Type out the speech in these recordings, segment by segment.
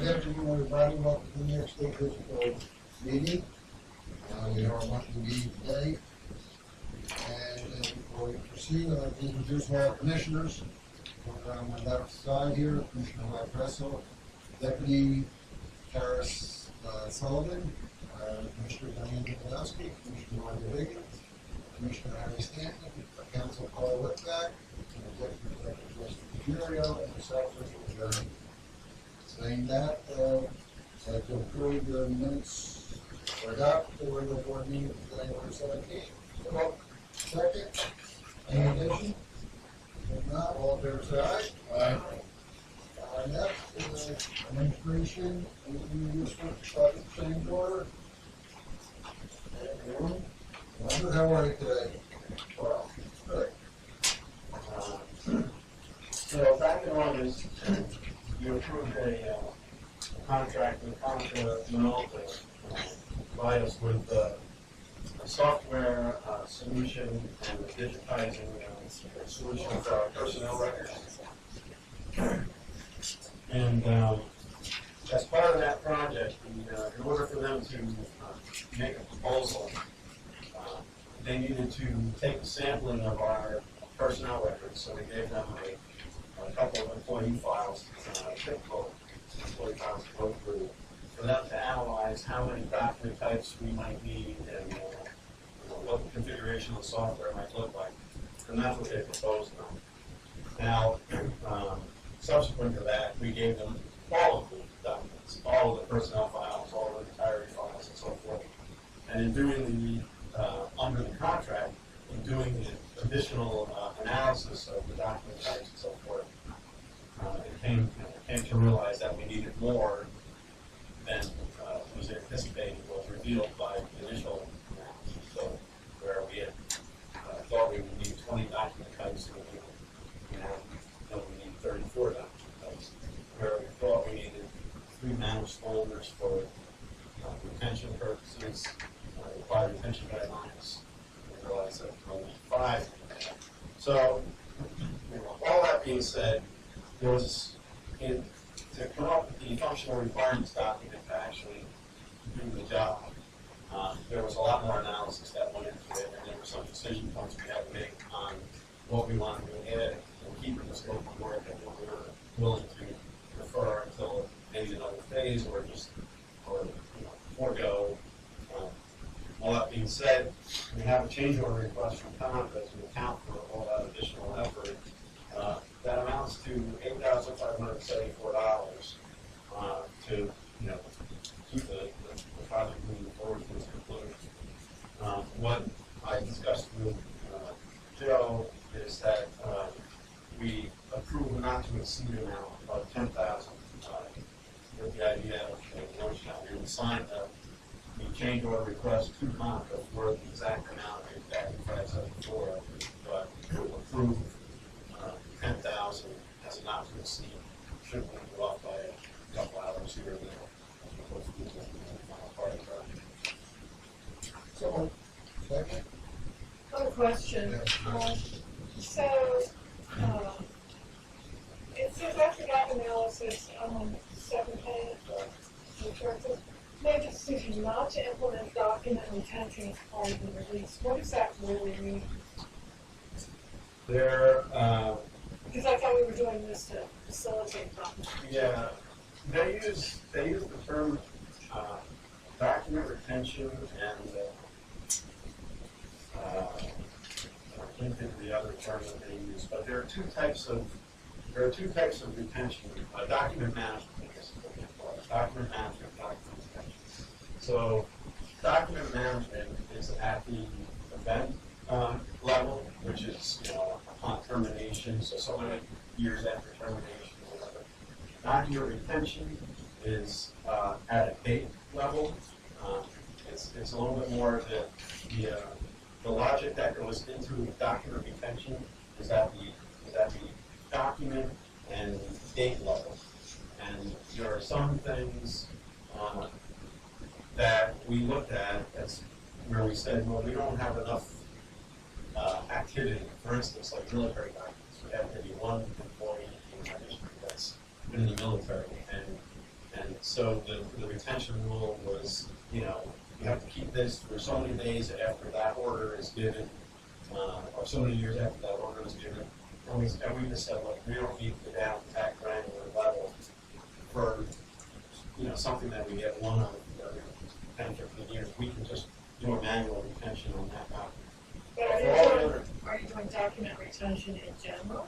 Good afternoon, everybody. Welcome to the New York State Physical meeting. We are monthly meeting today. And before we proceed, I'd like to introduce our commissioners. On my left side here, Commissioner Mike Russell, Deputy Karis Sullivan, Commissioner Diane Nikolowski, Commissioner Roger Reagan, Commissioner Harry Stanton, Council Paul Whitback, Executive Director Jessica Furio, and myself, Richard Jeremy. Saying that, I'd like to approve the minutes or adopt for the board meeting of January 17th. So, second, any addition? If not, all in favor say aye. Aye. Next is administration, project change order. Wonder how are you today? Well, good. So back in August, you approved a contract with Contra Minolta to provide us with a software solution and a digitizing solution for our personnel records. And as part of that project, in order for them to make a proposal, they needed to take a sampling of our personnel records. So we gave them a couple of employee files, typical employee files to go through, for them to analyze how many document types we might need and what the configuration of the software might look like. And that's what they proposed them. Now, subsequent to that, we gave them all of the documents, all of the personnel files, all of the retiree files, and so forth. And in doing under the contract, in doing the additional analysis of the document types and so forth, it came to realize that we needed more than was anticipated, was revealed by the initial analysis. So where we had thought we would need 20 document types, we need 34 document types. Where we thought we needed 3 managed folders for retention purposes, required retention guidelines. We realized that we only need 5. So, all that being said, there was to come up with the functional requirements document to actually do the job. There was a lot more analysis that went into it, and there were some decision points we had to make on what we wanted to add and keep in the scope of work and what we were willing to defer until maybe another phase or forego. All that being said, we have a change order request from Contra to account for all that additional effort. That amounts to $8,574 to keep the project moving forward to its conclusion. What I discussed with Joe is that we approve not to exceed an amount of $10,000 with the idea of the notion that we would sign the change order request to Contra for the exact amount of $8,574, but we'll approve 10,000 as a not to exceed. Should we go off by a couple hours here or there as opposed to the final part of the project. So, second. I have a question. It says after gap analysis on 7 page, made a decision not to implement document retention as part of the release. What does that really mean? Because I thought we were doing this to facilitate document. Yeah, they use the term document retention and I can't think of the other term that they use, but there are two types of retention. Document management, I guess is what we call it. Document management, document retention. So document management is at the event level, which is upon termination, so many years after termination or whatever. Document retention is at a date level. It's a little bit more the logic that goes into document retention is at the document and date level. And there are some things that we looked at that's where we said, well, we don't have enough activity. For instance, like military documents. We have maybe one employee in our district that's been in the military, and So the retention rule was, you know, you have to keep this for so many days after that order is given, or so many years after that order is given. And we just said, look, we don't need to go down to that granular level for, you know, something that we get one of every 10, 15 years. We can just do a manual retention on that document. But are you doing document retention in general?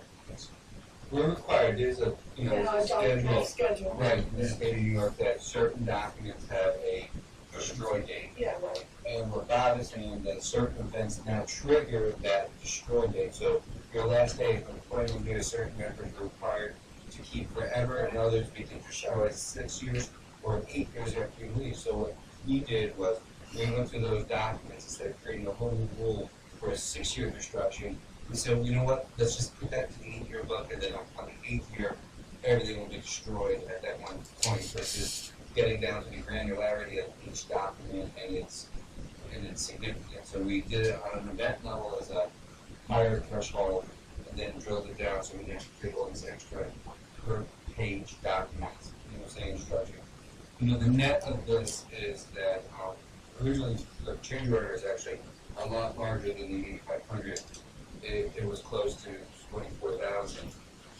We're required, there's a, you know, Yeah, a schedule, schedule. right, in the state of New York, that certain documents have a destroy date. Yeah, right. And what Bob is saying, that certain events now trigger that destroy date. So your last day of employment, you get a certain record you're required to keep forever, and others we can destroy 6 years or 8 years after you leave. So what we did was, we went through those documents instead of creating a whole new rule for a 6-year destruction. We said, well, you know what, let's just put that to the 8-year book, and then on the 8th year, everything will be destroyed at that one point, versus getting down to the granularity of each document and its significance. So we did it on an event level as a higher threshold, and then drilled it down so we didn't create all these extra per page documents, you know, saying instruction. You know, the net of this is that originally the change order is actually a lot larger than the 8,500. It was close to 24,000,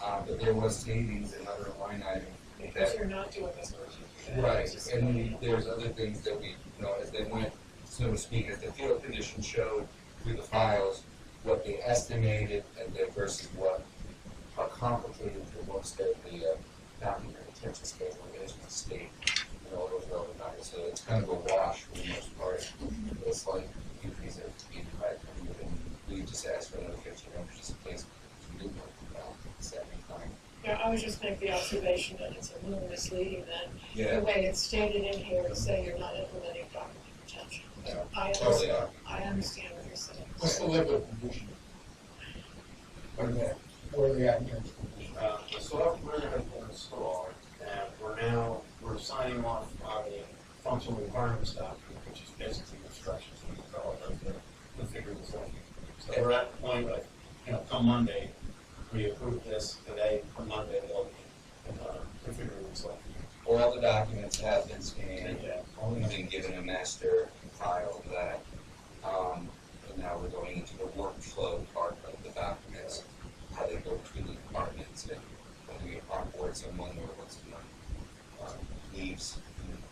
but there was savings in other line items. Because you're not doing this version. Right, and then there's other things that we, you know, as they went, so to speak, as the field condition showed through the files, what they estimated and then versus how complicated the most of the document retention schedule is with the state, and all those relevant items. So it's kind of a wash for the most part. It's like increase of 8,500, and we just asked for another 1,500 just in case we didn't work it out at the same time. Yeah, I was just making the observation that it's a little misleading then, Yeah. the way it's stated in here to say you're not implementing document retention. Yeah, I totally understand, I understand what you're saying. What's the level of condition? Where are they at in terms of condition? The software has been installed, and we're signing off on the functional requirements document, which is basically instructions we develop to configure the software. So we're at the point of, you know, come Monday, we approve this today, come Monday, they'll be configuring the software. all the documents have been scanned, Yeah. only been given a master file of that. And now we're going into the workflow part of the documents, how they go between the departments, and whether we onboard someone or what's leaves,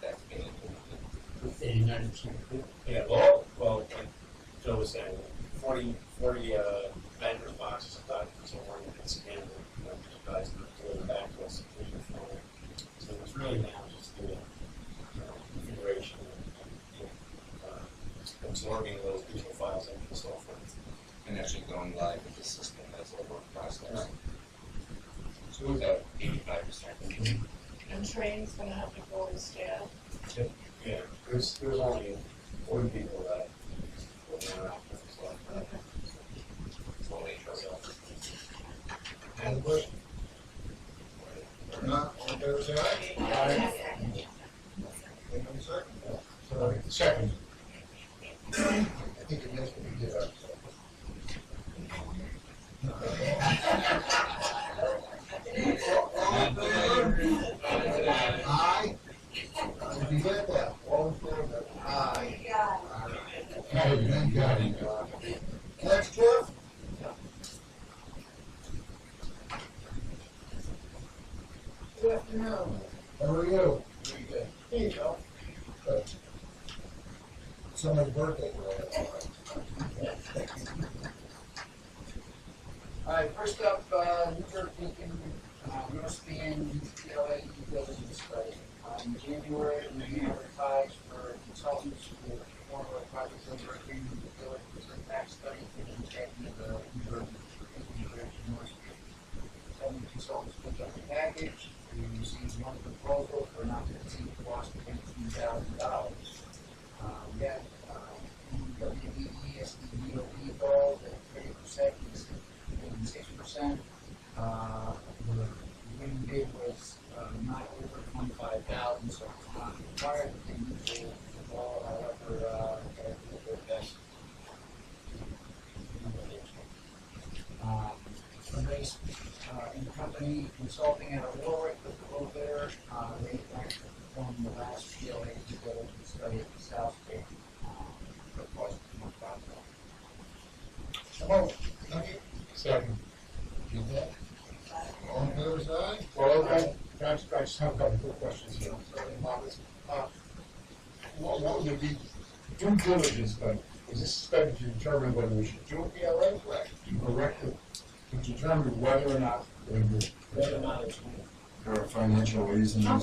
that's being implemented. 89%. Yeah, well, like Joe was saying, 40 vendors boxes of documents are already been scanned, and you guys deliver back to us in your form. So it's really now just the configuration and absorbing those digital files into the software. And actually going live with the system as a work process. So we've got 85%. And training's gonna have to go to staff. Yeah, there's only 40 people that will interact with the software. Okay. It's all HR. Any questions? If not, all in favor, say aye. Anyone second? Second. I think it makes me get up. All in favor? Aye. Did you get that? All in favor? Aye. Aye, thank God. Next, Jeff? Good afternoon. How are you? Pretty good. Here you go. Good. Somebody's birthday today. All right, first up, New York Beacon, NYSBA PLA due diligence study. In January, we advertised for consultants who will perform a project over agreement due diligence impact study for the integrity of the New York NYSBA. 7 consultants picked up the package. We received one proposal for not to exceed the cost of $18,000. We got WBE, SDVOP involved at 30%, 6%. The winning bid was not over 25,000, so it's not required that they usually involve, however, their best. Somebody's in company consulting at a lower rate with the low bidder, they ranked perform the last PLA due diligence study at the South State. For a cost of $25,000. Come on, second. Second. Get that? All in favor, say aye. Well, okay, I just have a couple quick questions here. What would be due diligence, but is this study to determine whether we should do a PLA? Correct. To determine whether or not we would. Whether or not it's. There are financial reasons. How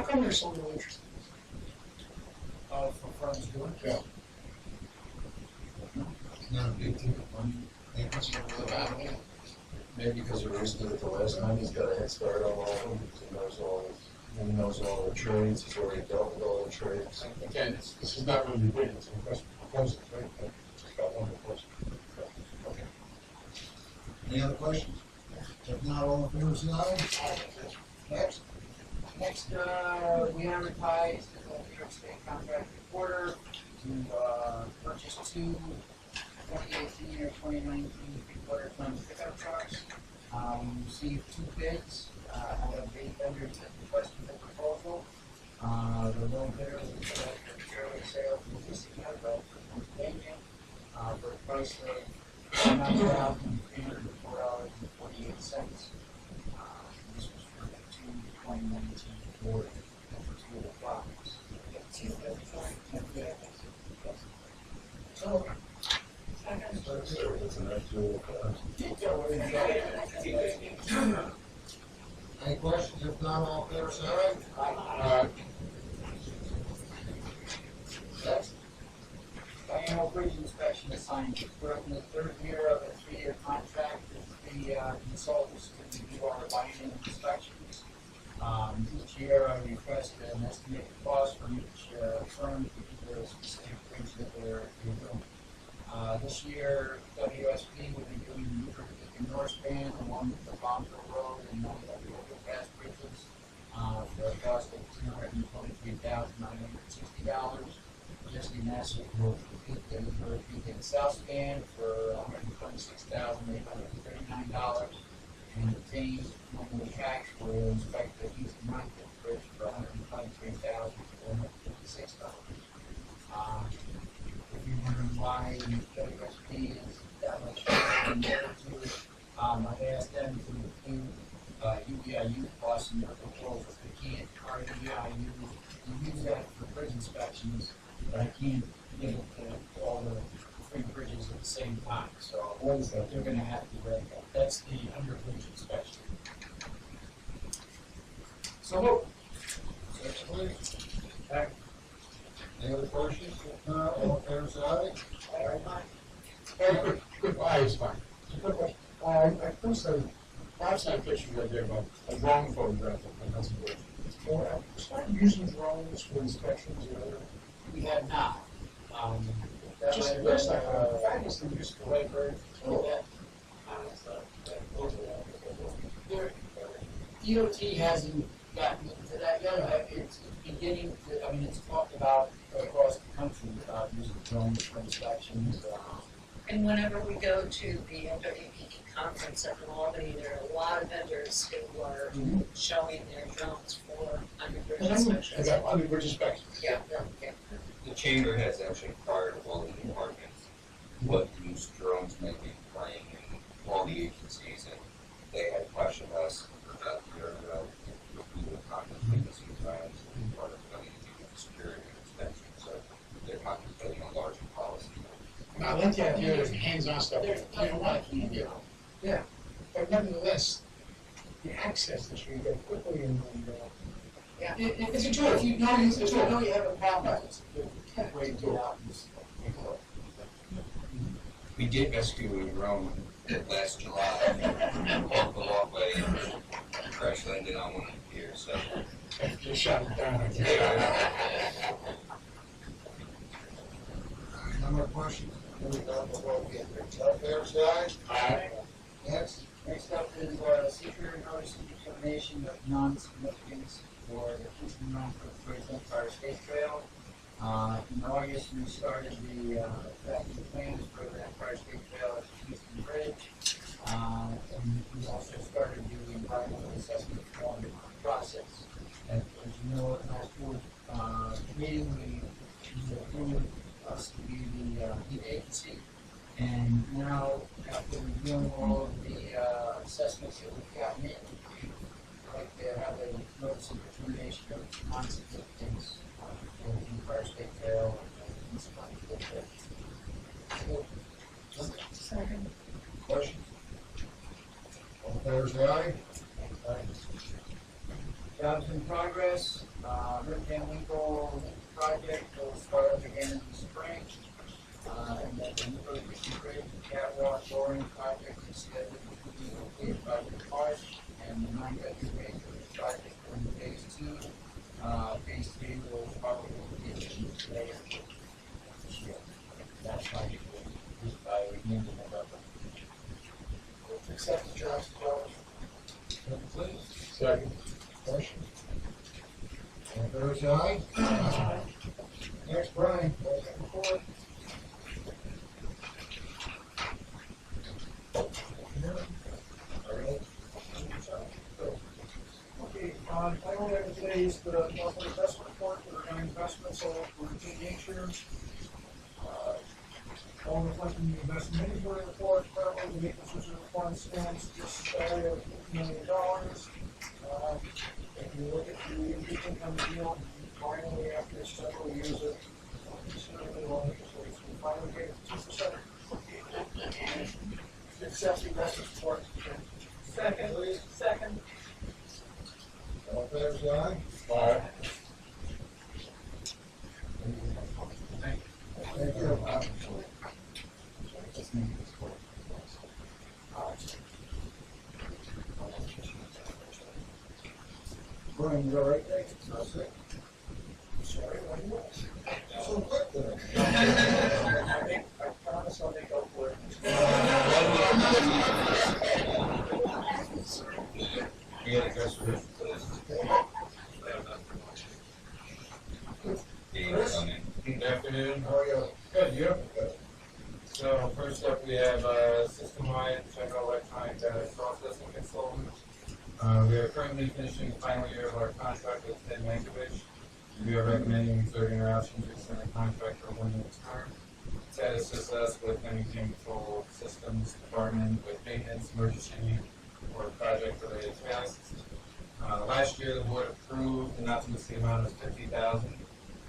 come there's so little interest? For firms doing it. Yeah. It's not a big ticket money. Maybe because he raised it at the last time, he's got a head start on all of them, he knows all the trades, he's already dealt with all the trades. Again, this is not really debated, it's a question, proposal, right? But it's got one proposal. Okay. Any other questions? If not, all in favor, say aye. Next. Next, we advertised the New York State contract reporter to purchase two 2018 or 2019 three-quarter ton pickup trucks. We received two bids out of 8 vendors that requested the proposal. The low bidder was the Fairway Sales Logistics Contract for Pennsylvania for a price of $9,304.48. This was for the two 2019 Ford for two of the products. So, It's an actual, Any questions? If not, all in favor, say aye. Next. Annual bridge inspection assignment. We're in the third year of a 3-year contract with the consultants to review our biennial inspections. Each year I request an estimated cost from each firm to do the specific bridge that they're doing. This year, WSP will be doing the Newburgh and NYSBA along with the Bonville Road and one of the overpass bridges for a cost of $223,960. Just in Nassau will repeat the South Span for $126,839. And the Thames will tax will inspect the East Ninth Bridge for $123,456. If you're wondering why WSP is that much higher than the other two, I've asked them to include UBIU costs in their proposal. They can't, our UBIU, we use that for bridge inspections, but I can't give it to all the three bridges at the same time. So What is that? they're gonna have to rent that. That's the under bridge inspection. So, Any other questions? If not, all in favor, say aye. Very quick, it's fine. It's a quick question. I first had, last time picture right there about a drone photograph of Hudson Bridge. Well, start using drones for inspections or whatever. we have not. Just last time, fabulously useful, right, very. DOT hasn't gotten into that yet. It's beginning to, I mean, it's talked about across the country about using drones for inspections. And whenever we go to the NWPE conference up in Albany, there are a lot of vendors who are showing their drones for underbridge inspections. Underbridge inspection. Yeah. The chamber has actually required all the departments what use drones may be playing in all the agencies, and they had questioned us about their, we would contemplate this in times, and part of going into the security inspection, so they're contemplating a larger policy. I like the idea of hands-on stuff. There's You know what? nothing. Yeah, but nevertheless, the access that you get quickly and, it's a tool. If you know, if you know you have a problem, it's a good way to get out and take a look. We did rescue a drone last July, off the walkway, and crash landed on one of the piers, so. You shot it down. No more questions? If not, we'll get there. All in favor, say aye. Next. Next up is secret notice of determination of non-significance for the Houston Run for the Great Empire State Trail. In August, we started the tracking plans for the Empire State Trail at the Houston Bridge. And we also started the environmental assessment form process. As you know, at last board, meeting, we approved us to be the lead agency. And now, after reviewing all of the assessments that we've gotten in, I'd like to have a notice of determination of non-significance for the Empire State Trail and municipality. Second. Questions? All in favor, say aye. Jobs in progress, Rip Van Winkle project will start up again in the spring. And then the Newburgh Bridge catwalk boring project is scheduled to be completed by March. And the 9-bedroom acre project in phase 2. Phase 3 will probably be later this year. That project will be by the end of November. Accept the jobs as well. Please. Second. Questions? All in favor, say aye. Aye. Next, Brian, welcome report. Okay, I only have today is the monthly investment report for our investments all for routine nature. All reflecting the investment inventory report, currently the maintenance reserve fund stands just shy of $50 million. If you look at the income yield, finally after several years of considerably low interest rates, we finally get it 2%. Accept the investment report. Second. Please. Second. All in favor, say aye. Aye. Thank you. Brian, you all right? That's it. Sorry, what do you want? So quick there. I promise I'll make up for it. We got a dress for this. Good afternoon. How are you? Good, you? So first up, we have system-wide general electronic data processing consultant. We are currently finishing the final year of our contract with NYSBA. We are recommending reserving our option to extend the contract for 1 year term to assist us with anything control systems department with maintenance, emergency, or project-related tasks. Last year, the board approved the not to exceed amount of $50,000.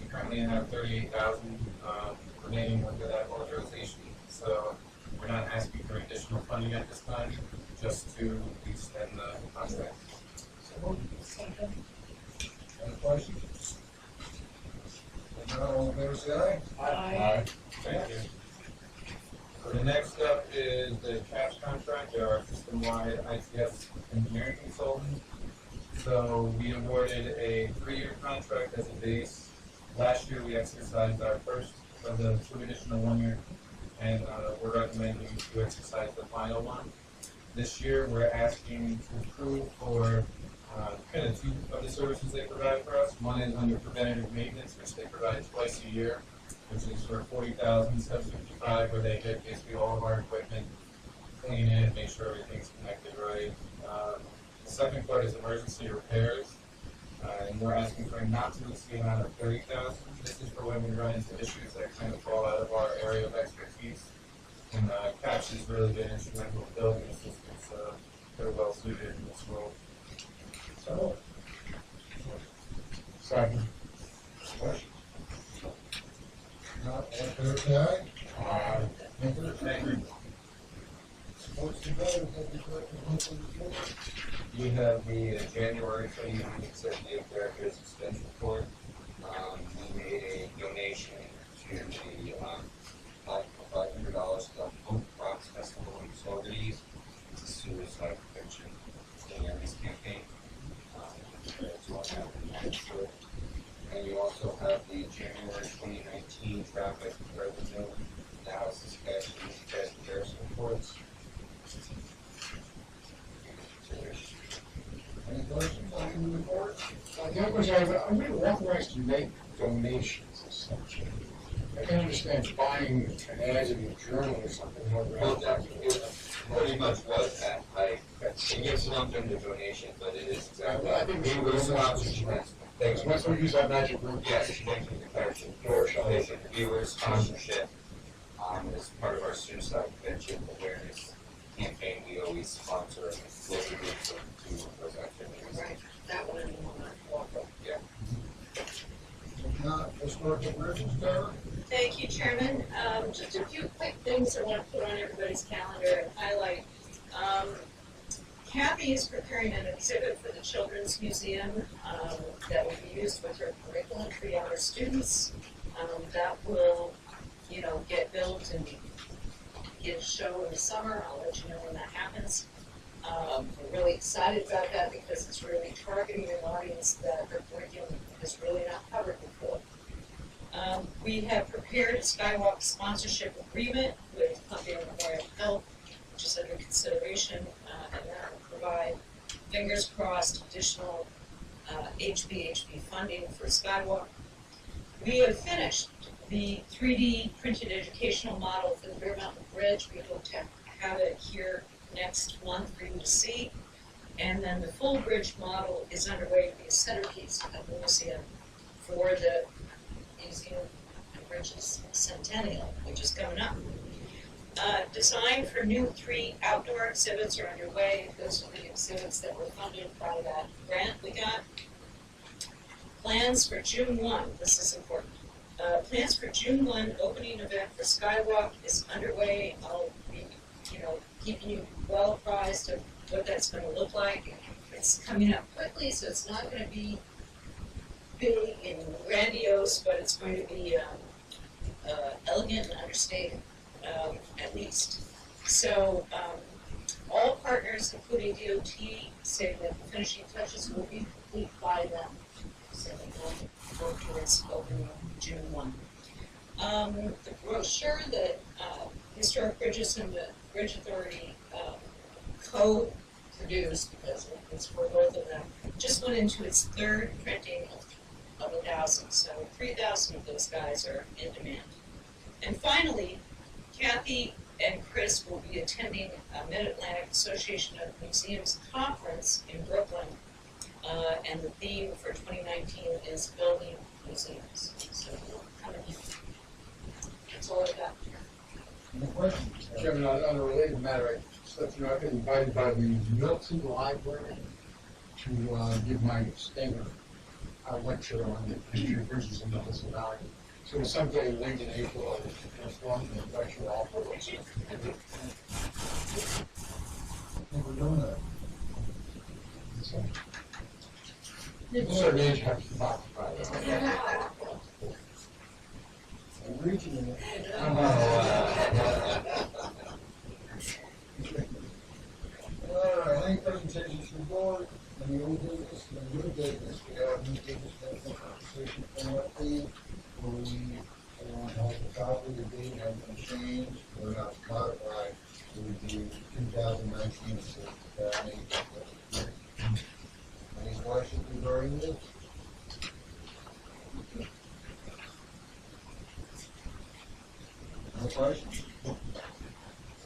We currently have $38,000 remaining under that authorization, so we're not asking for additional funding at this time, just to extend the contract. Second. Any questions? If not, all in favor, say aye. Aye. Thank you. So the next up is the CAPS contract, our system-wide ITS engineering consultant. So we awarded a 3-year contract as a base. Last year, we exercised our first of the 2 additional 1 year, and we're recommending to exercise the final one. This year, we're asking to approve for kind of 2 of the services they provide for us. One is under preventative maintenance, which they provide twice a year, which is for $40,755, where they hit basically all of our equipment, clean it, make sure everything's connected right. The second part is emergency repairs, and we're asking for a not to exceed amount of $30,000. This is for when we run into issues that kind of fall out of our area of expertise. And CAPS has really been instrumental in building the systems, so they're well suited in this role. So, Second. questions? Not all in favor, say aye. Aye. Thank you. Sports and veterans, have you collected monthly report? You have the January 29th executive director's expense report. We made a donation to the $500 to the Hope Rocks Festival in Saugerties. It's a suicide prevention awareness campaign. That's what happened last year. And you also have the January 2019 traffic revenue analysis cash comparison reports. Any questions on the report? The other question I have, are we authorized to make donations essentially? I can understand buying an ad in the journal or something. Well, that pretty much was that. I It gets lumped into donation, but it is exactly. I think We will sponsorship. Thanks. Once we use that magic word. Yes, thank you for the clarification. For donation, viewers, sponsorship, as part of our suicide prevention awareness campaign, we always sponsor local groups to those activities. Right, that one and one. Yeah. If not, historical bridges, Tara? Thank you, Chairman. Just a few quick things I want to put on everybody's calendar and highlight. Kathy is preparing an exhibit for the Children's Museum that will be used with her curriculum for younger students. That will, get built and get a show in the summer. I'll let you know when that happens. We're really excited about that because it's really targeting an audience that her curriculum has really not covered before. We have prepared a Skywalk sponsorship agreement with Columbia Memorial Health, which is under consideration, and that will provide, fingers crossed, additional HBHP funding for Skywalk. We have finished the 3D printed educational model for the Bear Mountain Bridge. We hope to have it here next month for you to see. And then the full bridge model is underway to be a centerpiece of the museum for the Museum of Bridges Centennial, which is coming up. Design for new 3 outdoor exhibits are underway. Those are the exhibits that were funded by that grant we got. Plans for June 1, this is important. Plans for June 1 opening event for Skywalk is underway. I'll be, keeping you well apprised of what that's going to look like. It's coming up quickly, so it's not going to be big and grandiose, but it's going to be elegant and understated, at least. So all partners, including DOT, say that the finishing touches will be complete by them. So they will work towards opening June 1. The brochure that Historic Bridges and the Bridge Authority co-produced, because it's for both of them, just went into its 3rd printing of 1,000. So 3,000 of those guys are in demand. And finally, Kathy and Chris will be attending a Mid-Atlantic Association of Museums conference in Brooklyn. And the theme for 2019 is building museums. So that's all I've got. Any questions? Chairman, on a related matter, I've been invited by the Milton Library to give my standard lecture on the history of bridges in the Hudson Valley. So someday late in April, I'll inform and invite you all. I think we're doing that. So, a certain age have to talk about it. I'm reaching it. All right, any presentations from the board, any old business, any new business? We have new business, conversation from what the, everyone has a copy, the date has been changed, we're not modified, it would be 2019, so, any questions regarding this? No questions?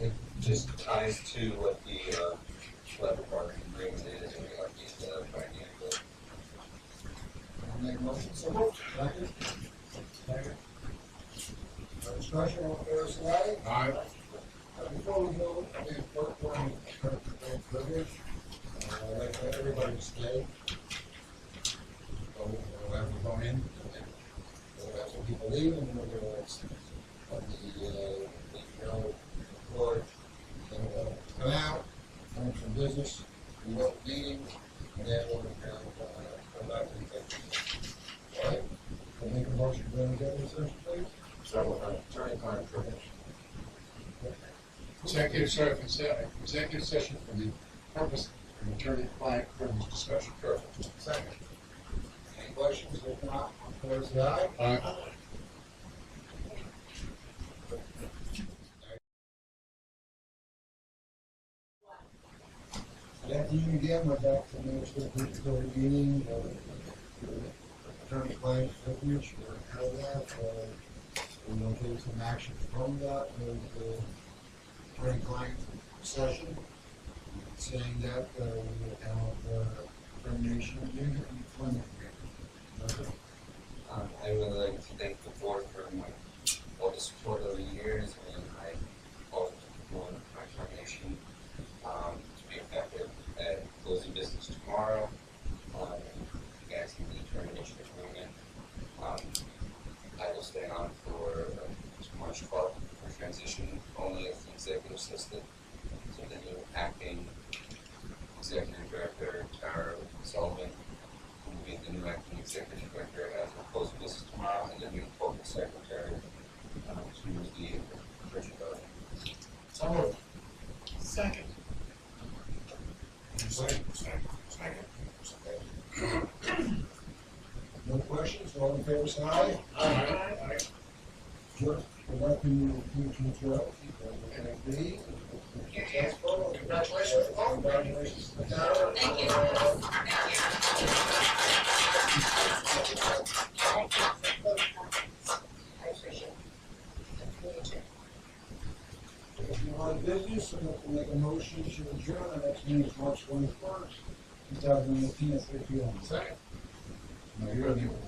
It just ties to what the collective bargaining agreement is, and we like these financial. Make a motion, so moved. Second? Second. Discussion on fair slide? Aye. Before we go, I think first one, privilege, I'd like for everybody to stay. So, we'll have to go in, we'll have some people leave, and then we're going to, board, and come out, come from business, we go to meeting, and then we'll come back to the executive. All right? I'll make a motion to go into executive session, please. So, attorney-client privilege. Executive session for the purpose of attorney-client privilege discussion. Perfect. Second. Any questions? If not, on fair side? Aye. Good afternoon again, we're back to the Minnesota meeting, attorney-client privilege, we're out of that, we will take some action from that, with the attorney-client session. saying that we will have termination agreement and employment agreement. I would like to thank the board for all the support over the years, and I hope want my termination to be effective at closing business tomorrow. Asking the termination agreement. I will stay on for March 12th for transition only as the executive assistant. So the new acting executive director, Tara Sullivan, who will be the new acting executive director as of closing business tomorrow, and the new corporate secretary, to the Richard Bowden. So moved. Second. Second. No questions, all in favor, say aye. Aye. Sure. Welcome you to Joe. B. Successful. Congratulations. Congratulations. Tara. Thank you. I appreciate it. You too. If you want business, I'm going to make a motion to adjourn. Our next meeting is March 21st, 2018 at 3 p.m. Second. No, you're the motion.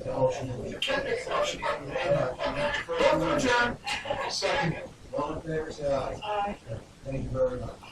Vote for adjourn. Second. All in favor, say aye. Aye. Thank you very much.